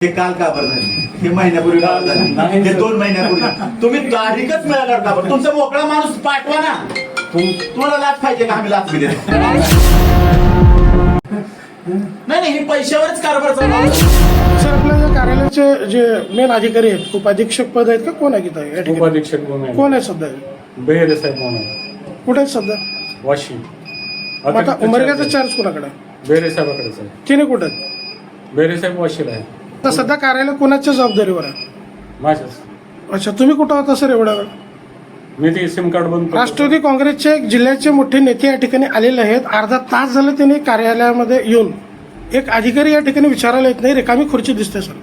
ते काल का बरं झाली, हे महिन्यापूर्वी का बरं झाली, हे 2 महिन्यापूर्वी तुम्ही तारीखच मिळाल्यावर का बरं? तुमचा मोकळा माणूस पाठवा ना. तुम्हाला लाच पाहिजे का आम्ही लाच देतो? नाही, हे पैशावरच कारभार चालू आहे. सर, आपल्या कार्यालयाचे जे मेन अधिकारी आहेत, उपाधीक्षक पद आहेत का कोण आहे तिथं या ठिकाणी? उपाधीक्षक कोण आहे सध्या? बेहेरे साहेब म्हणून कुठे आहेत सध्या? वाशिम. आता उमरग्याचा चार्ज कोणाकडे आहे? बेहेरे साहेबाकडेच आहे. तिने कुठे आहेत? बेहेरे साहेब वाशीला आहे. तर सध्या कार्यालय कोणाच्या जबाबदारीवर आहे? माझ्याच. अच्छा, तुम्ही कुठं होता सर एवढा वेळ? मी ते सिम कार्ड बंद करतो. राष्ट्रवादी काँग्रेसचे जिल्ह्याचे मोठे नेते या ठिकाणी आलेले आहेत. अर्धा तास झाले त्यांनी कार्यालयामध्ये येऊन एक अधिकारी या ठिकाणी विचारायला येत नाही, रिकामी खुर्ची दिसते सर.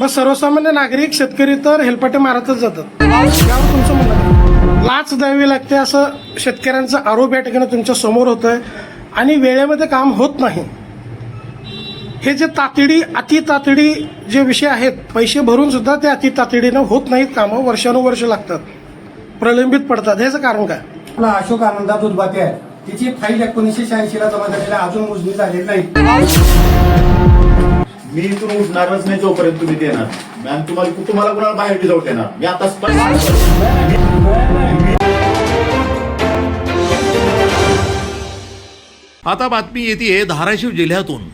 मग सर्वसामान्य नागरिक शेतकरी तर हेलपाटे मारतच जातात. यावर तुमचं म्हणणं काय? लाच द्यावी लागते असं शेतकऱ्यांचा आरोप या ठिकाणी तुमच्या समोर होत आहे आणि वेळेमध्ये काम होत नाही. हे जे अति तातडी जे विषय आहेत, पैसे भरून सुद्धा ते अति तातडीनं होत नाहीत, कामं वर्षानुवर्ष लागतात, प्रलंबित पडतात. ह्याचं कारण काय? आपला अशोक आनंदात उद्बाते आहे, तिची फाईल 1986 ला जमा झालेली अजून मोजणी झालेली नाही. मी इथून उठणारच नाही जोपर्यंत तुम्ही देणार. मॅम, तुम्हाला कोणाला बाहेर जाऊ देणार? मी आता स्पष्ट. आता बातमी येते धाराशिव जिल्ह्यातून.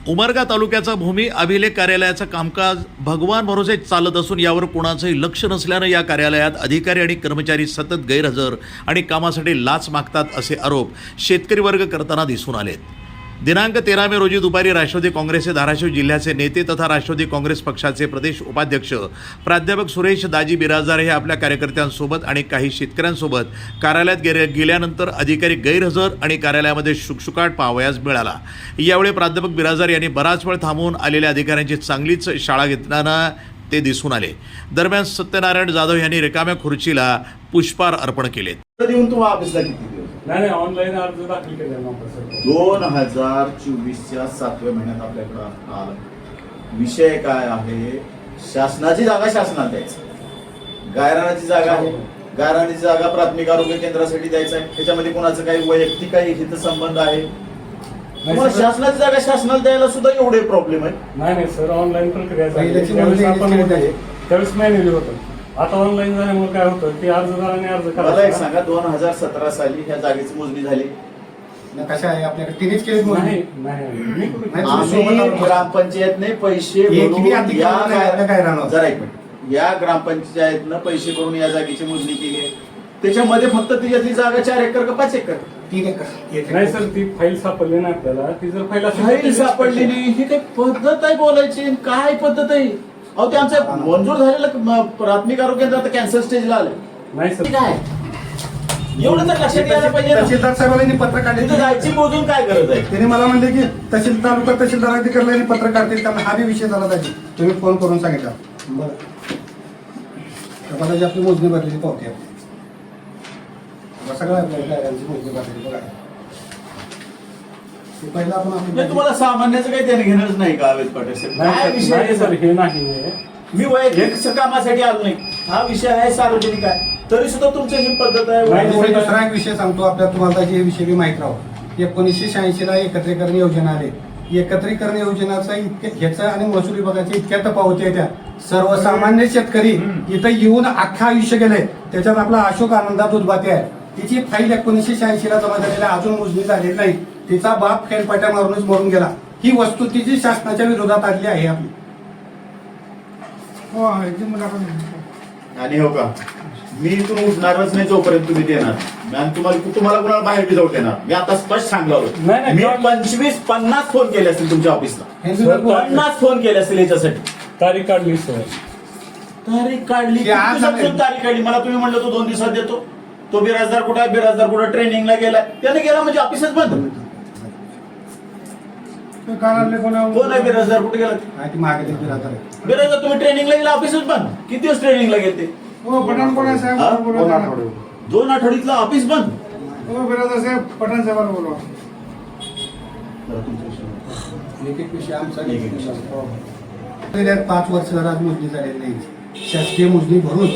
उमरगा तालुक्याचा भूमी अभिलेख कार्यालयाचं कामकाज भगवान भरोसे चालत असून यावर कोणाचंही लक्ष नसल्यानं या कार्यालयात अधिकारी आणि कर्मचारी सतत गैरहजर आणि कामासाठी लाच मागतात असे आरोप शेतकरी वर्ग करताना दिसून आलेत. दिनांक 13 मे रोजी दुपारी राष्ट्रवादी काँग्रेसचे धाराशिव जिल्ह्याचे नेते तथा राष्ट्रवादी काँग्रेस पक्षाचे प्रदेश उपाध्यक्ष प्राध्यापक सुरेश दाजी बिराजदार हे आपल्या कार्यकर्त्यांसोबत आणि काही शेतकऱ्यांसोबत कार्यालयात गेल्यानंतर अधिकारी गैरहजर आणि कार्यालयामध्ये शुकशुकाट पाहावयास मिळाला. यावेळी प्राध्यापक बिराजदार यांनी बराच वेळ थांबून आलेल्या अधिकाऱ्यांची चांगलीच शाळा घेताना ते दिसून आले. दरम्यान सत्यनारायण जाधव यांनी रिकाम्या खुर्चीला पुष्पहार अर्पण केले. देऊन तुम्हाला ऑफिसला किती दिवस? नाही, ऑनलाईन अर्ज दाखल केला नव्हता सर. 2024च्या 7व्या महिन्यात आपल्याकडे आला. विषय काय आहे? शासनाची जागा शासनाला द्यायची, गायरानाची जागा आहे, गायरानाची जागा प्राथमिक आरोग्य केंद्रासाठी द्यायचं आहे. त्याच्यामध्ये कोणाचं काही वैयक्तिक काही हितसंबंध आहे? तुम्हाला शासनाची जागा शासनाला द्यायला सुद्धा एवढे प्रॉब्लेम आहे? नाही सर, ऑनलाईन प्रक्रिया झाली. पहिल्याची त्यावेळेस आपण नोंदणी होतो, त्यावेळेस मॅन्युअली होतं. आता ऑनलाईन झाल्यामुळे काय होतं की अर्जदाराने अर्ज मला एक करायचा. सांगा, 2017 साली ह्या जागेची मोजणी झाली? कशा आहे आपल्याकडे तिनेच केली नाही, आम्ही ग्रामपंचायतने पैसे भरून जरा एक मिनिट, या ग्रामपंचायतनं पैसे भरून या जागेची मोजणी केली आहे. त्याच्यामध्ये फक्त तिच्यातली जागा 4 एकर का 5 एकर? 3 एकर. नाही सर, ती फाईल सापडली नाही आपल्याला. ती जर फाईल फाईल सापडली नाही, ही काही पद्धत आहे बोलायची? काय पद्धत आहे? अहो, ते आमचं मंजूर झालेलं प्राथमिक आरोग्य केंद्र आता कॅन्सर स्टेजला आलं. नाही सर, काय एवढं तर लक्षात यायला पाहिजे ना. तहसीलदार साहेबांनी पत्र काढले. तिथं जायची मोजून काय गरज आहे? त्यांनी मला म्हणले की तहसीलदार अधिकाऱ्याने पत्र काढतील, त्यामुळे हा बी विषय झाला पाहिजे. तुम्ही फोन करून सांगितला. बरं, मला जी आपली मोजणी भरलेली पावती आहे, सगळं मोजणी भरलेली बघा. पहिला आपण म्हणजे तुम्हाला सामान्याचं काही देणं घेणंच नाही का अवेद पाटील साहेब? काय विषय आहे नाही सर, हे नाही. मी वैयक्तिक कामासाठी आलो नाही. हा विषय आहे सार्वजनिक आहे, तरी सुद्धा तुमची ही पद्धत आहे. दुसरा एक विषय सांगतो आपल्या, तुम्हाला हे विषय बी माहीत राहो. 1986 ला एकत्रीकरण योजना आले. एकत्रीकरण योजनाचा ह्याचं आणि महसूल विभागाच्या इतक्या तफावती आहे त्या. सर्वसामान्य शेतकरी इथं येऊन अख्खा आयुष्य गेले. त्याच्यात आपला अशोक आनंदात उद्बाते आहे, तिची फाईल 1986 ला जमा झालेली अजून मोजणी झालेली नाही. तिचा बाप खेळपाट्या मारूनच मरून गेला. ही वस्तुस्थिती शासनाच्या विरोधात आलेली आहे आपली. आणि हो का, मी इथून उठणारच नाही जोपर्यंत तुम्ही देणार. मॅम, तुम्हाला कोणाला बाहेर जाऊ देणार? मी आता स्पष्ट सांगलो. नाही, मी 25-50 फोन केले असतील तुमच्या ऑफिसला. हे 50 फोन केले असतील याच्यासाठी. तारीख काढली सर. तारीख काढली? ते आज किती दिवसात तारीख काढली? मला तुम्ही म्हणलं तो 2 दिवसात देतो. तो बिराजदार कुठे आहे? बिराजदार कुठे ट्रेनिंगला गेलाय? त्याने गेला म्हणजे ऑफिसच बंद. कोण आहे बिराजदार? कुठे गेला बिराजदार? तुम्ही ट्रेनिंगला गेला, ऑफिसच बंद. किती दिवस ट्रेनिंगला गेले? 2 आठवड्यातलं ऑफिस बंद. एक विषय आमचा 5 वर्ष झाला मोजणी झालेली नाही. शासकीय मोजणी भरून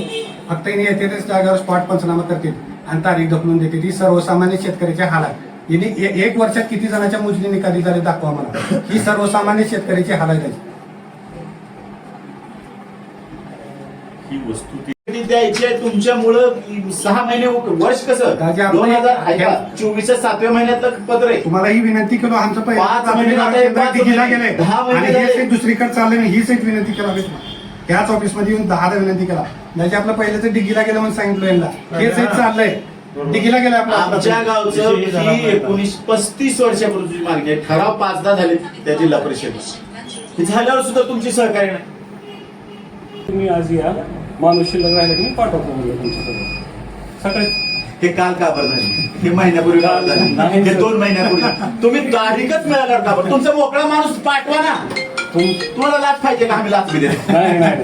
फक्त येते जागेवर स्पॉट पंचनामा करतील आणि तारीख ढकलून देते. ती सर्वसामान्य शेतकऱ्याच्या हाल आहे. यांनी 1 वर्षात किती जणांच्या मोजणी निकाली झाली दाखवा मला. ही सर्वसामान्य शेतकऱ्याची हाल आहे त्याची. ही वस्तू ती द्यायची आहे तुमच्यामुळं 6 महिने वर्ष कसं राजा, आपण- 2024च्या 7व्या महिन्यातलं पत्र आहे. तुम्हाला ही विनंती केलो आमचं पहिलं 5 महिने आता हे 5 दिल्लीला महिने, गेले 10 महिने आणि हेच झाले. एक दुसरीकडे चाललंय नाही, हीच एक विनंती करावी त्याच ऑफिसमध्ये येऊन 10दा विनंती केला म्हणजे आपलं पहिलं तर डिग्गीला गेलं म्हणून सांगितलं यांना हेच एक चाललंय डिग्गीला गेलं आमच्या गावचं ही 35 वर्षापूर्वीची मागणी आहे. ठराव 5दा झाले त्या जिल्हा परिषद हे झाल्यावर सुद्धा तुमची सहकार्य नाही. तुम्ही आज या माणूस शिल्लक राहिला की मी पाठवतो म्हणजे तुमच्याकडे सकाळी. हे काल का बरं झाले हे महिन्यापूर्वी का बरं झाले हे 2 महिन्यापूर्वी तुम्ही तारीखच मिळाल्यावर का बरं तुमचा मोकळा माणूस पाठवा ना. तुम्हाला लाच पाहिजे का आम्ही लाच बी देतो? नाही नाही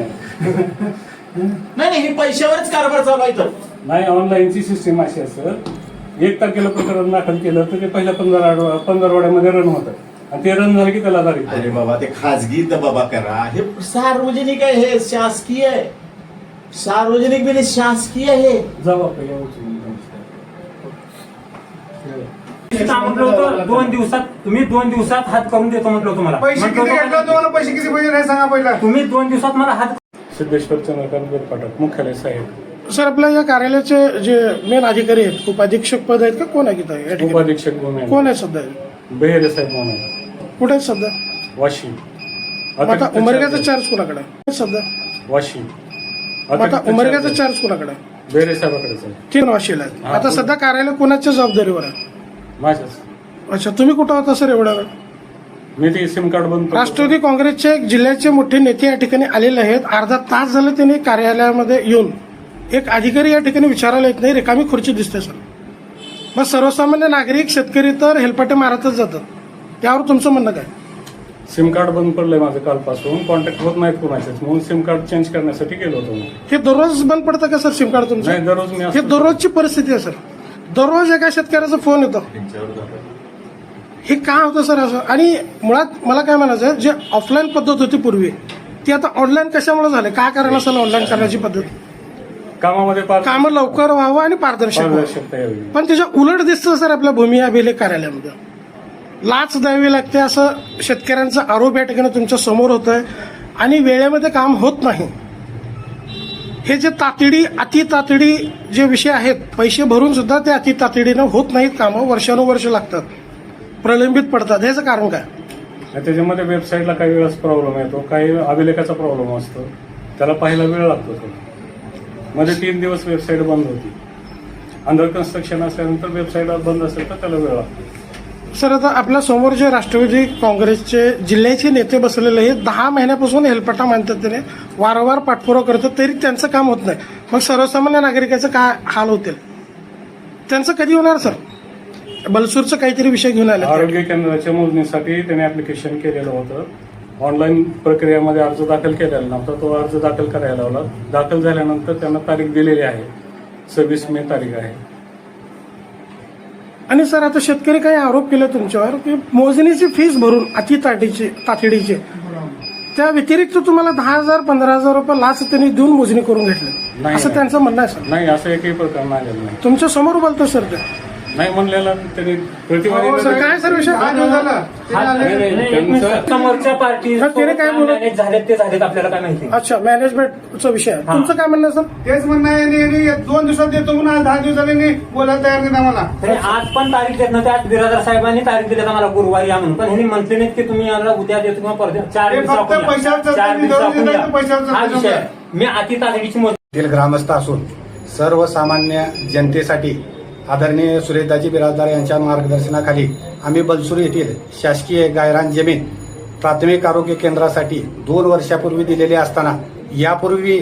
नाही हे पैशावरच कारभार चालू आहे तर नाही ऑनलाईनची सिस्टीम अशी असं 1 तारखेला प्रकरण दाखल केलं तर ते पहिल्या 15 रन होतं आणि ते रन झालं की त्याला तारीख अरे बाबा ते खाजगी तर बाबा करा हे सार्वजनिक आहे हे शासकीय आहे सार्वजनिक बी नाही, शासकीय आहे. जाऊ आपल्याला म्हटलं होतं 2 दिवसात तुम्ही 2 दिवसात हात करून देतो म्हटलं तुम्हाला पैसे किती घेतला तुम्हाला पैसे किती पाहिजे नाही सांगा पहिला तुम्ही 2 दिवसात मला हात सिद्धेश्वर चंद्रकांत बेलपाठक मुख्यालय साहेब सर आपल्या या कार्यालयाचे जे मेन अधिकारी आहेत उपाधीक्षक पद आहेत का कोण आहे तिथं या ठिकाणी? उपाधीक्षक म्हणून कोण आहे सध्या बेहेरे साहेब म्हणून कुठे आहेत सध्या वाशी आता उमरग्याचा चार्ज कोणाकडे आहे सध्या वाशी आता उमरग्याचा चार्ज कोणाकडे आहे? बेहेरे साहेबाकडेच आहे ते वाशीला आहे. आता सध्या कार्यालय कोणाच्या जबाबदारीवर आहे? माझ्याच अच्छा तुम्ही कुठं होता सर एवढा वेळ? मी ते सिम कार्ड बंद करतो. राष्ट्रवादी काँग्रेसचे एक जिल्ह्याचे मोठे नेते या ठिकाणी आलेले आहेत. अर्धा तास झाले त्यांनी कार्यालयामध्ये येऊन एक अधिकारी या ठिकाणी विचारायला येत नाही, रिकामी खुर्ची दिसते सर. मग सर्वसामान्य नागरिक शेतकरी तर हेलपाटे मारतच जातात. यावर तुमचं म्हणणं काय? सिम कार्ड बंद पडलंय माझं कालपासून कॉन्टॅक्ट होत नाहीत कोणाचेच म्हणून सिम कार्ड चेंज करण्यासाठी गेलो होतो मी. हे दररोज बंद पडतं का सर सिम कार्ड तुमचं? नाही दररोज मी हे असं- दररोजची परिस्थिती आहे सर. दररोज एका शेतकऱ्याचा फोन येतो. हे का होतं सर असं? आणि मुळात मला काय म्हणायचं आहे, जे ऑफलाईन पद्धत होती पूर्वी ती आता ऑनलाईन कशामुळे झाले? काय कारण असेल ऑनलाईन करण्याची पद्धत? कामामध्ये कामं लवकर व्हावं आणि पारदर्शक व्हावं. पारदर्शकता यावी. पण त्याच्या उलट दिसतं सर आपल्या भूमी अभिलेख कार्यालयामध्ये लाच द्यावी लागते असं शेतकऱ्यांचा आरोप या ठिकाणी तुमच्या समोर होत आहे आणि वेळेमध्ये काम होत नाही. हे जे तातडी अति तातडी जे विषय आहेत पैसे भरून सुद्धा ते अति तातडीनं होत नाहीत, कामं वर्षानुवर्ष लागतात, प्रलंबित पडतात. ह्याचं कारण काय? आणि त्याच्यामध्ये वेबसाईटला काही वेळेस प्रॉब्लेम येतो काही अभिलेखाचा प्रॉब्लेम असतो त्याला पाहायला वेळ लागतो थोडा. मध्ये 3 दिवस वेबसाईट बंद होती. अंडर कन्स्ट्रक्शन असल्यानंतर वेबसाईट बंद असेल तर त्याला वेळ लागतो. सर आता आपल्या समोर जे राष्ट्रवादी काँग्रेसचे जिल्ह्याचे नेते बसलेले आहेत 10 महिन्यापासून हेलपाटा मानतात, त्याने वारंवार पाठपुरावा करतात तरी त्यांचं काम होत नाही. मग सर्वसामान्य नागरिकाचं काय हाल होतील? त्यांचं कधी होणार सर? बलसूरचं काहीतरी विषय घेऊन आले. आरोग्य केंद्राच्या मोजणीसाठी त्याने ऍप्लिकेशन केलेलं होतं. ऑनलाईन प्रक्रियेमध्ये अर्ज दाखल केलेला नव्हता. तो अर्ज दाखल करायला लावला. दाखल झाल्यानंतर त्यांना तारीख दिलेली आहे 26 मे तारीख आहे. आणि सर आता शेतकरी काही आरोप केले तुमच्यावर की मोजणीची फीस भरून अति तातडीची त्या व्यतिरिक्त तुम्हाला 10,000 15,000 रुपये लाच त्यांनी देऊन मोजणी करून घेतली नाही, असं नाही. त्यांचं म्हणणं आहे सर. नाही असं एकही प्रकार आलेला नाही. तुमच्या समोर बोलतो सर ते. नाही म्हणलेला त्यांनी प्रतिवादी हो, सर, काय सर विषय? नाही, नाही, त्यांचं- समोरच्या पार्टी सर, त्याने काय बोललं? झालेत ते झालेत आपल्याला काय माहिती. अच्छा मॅनेजमेंटचा विषय आहे. तुमचं काय म्हणणं आहे सर? तेच म्हणणं आहे 2 दिवसात देतो म्हणून आज 10 दिवसांनी बोलायला तयार नाही आम्हाला. तरी आज पण तारीख देत नव्हते. आज बिरादर साहेबांनी तारीख दिली मला गुरुवारी या म्हणून, पण ह्यांनी म्हटले नाहीत की तुम्ही याला उद्या देतो किंवा परत 4 हे फक्त पैशावर चालतं. 4 दररोज येतात, पैशावर चालतं. हा विषय आहे. मी अति तातडीची मोजणी ग्रामस्थ असून सर्वसामान्य जनतेसाठी आदरणीय सुरेशदाजी बिराजदार यांच्या मार्गदर्शनाखाली आम्ही बलसूर येथील शासकीय गायरान जमीन प्राथमिक आरोग्य केंद्रासाठी 2 वर्षापूर्वी दिलेली असताना यापूर्वी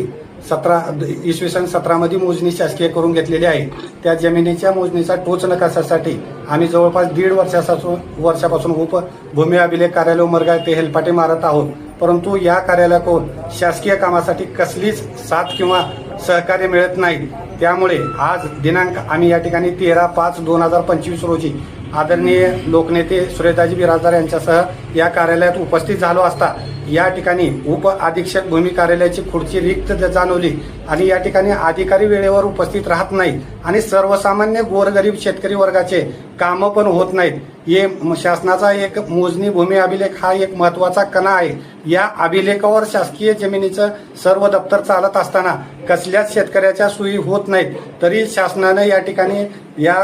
17 मध्ये मोजणी शासकीय करून घेतलेली आहे. त्या जमिनीच्या मोजणीचा टोच नकाशासाठी आम्ही जवळपास 1.5 वर्षापासून उपभूमी अभिलेख कार्यालय उमरगा ते हेलपाटे मारत आहोत. परंतु या कार्यालयाकडून शासकीय कामासाठी कसलीच साथ किंवा सहकार्य मिळत नाही. त्यामुळे आज दिनांक आम्ही या ठिकाणी 13/5/2025 रोजी आदरणीय लोकनेते सुरेशदाजी बिराजदार यांच्यासह या कार्यालयात उपस्थित झालो असता या ठिकाणी उप अधीक्षक भूमी कार्यालयाची खुर्ची रिक्त जाणवली आणि या ठिकाणी अधिकारी वेळेवर उपस्थित राहत नाहीत आणि सर्वसामान्य गोरगरीब शेतकरी वर्गाचे कामं पण होत नाहीत. हे शासनाचा एक मोजणी भूमी अभिलेख हा एक महत्वाचा कणा आहे. या अभिलेखावर शासकीय जमिनीचं सर्व दप्तर चालत असताना कसल्याच शेतकऱ्याच्या सोयी होत नाहीत. तरी शासनानं या ठिकाणी या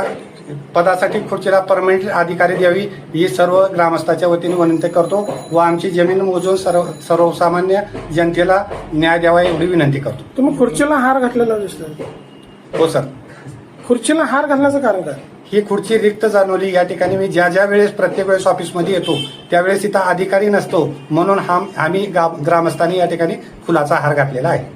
पदासाठी खुर्चीला परमनंट अधिकारी द्यावी ही सर्व ग्रामस्थाच्या वतीने विनंती करतो व आमची जमीन मोजून सर्वसामान्य जनतेला न्याय द्यावा एवढी विनंती करतो. तुम्ही खुर्चीला हार घातलेला दिसतोय. हो सर. खुर्चीला हार घालण्याचं कारण काय? ही खुर्ची रिक्त जाणवली. या ठिकाणी मी ज्या ज्या वेळेस प्रत्येक वेळेस ऑफिसमध्ये येतो त्यावेळेस इथं अधिकारी नसतो म्हणून आम्ही ग्रामस्थांनी या ठिकाणी फुलाचा हार घातलेला आहे.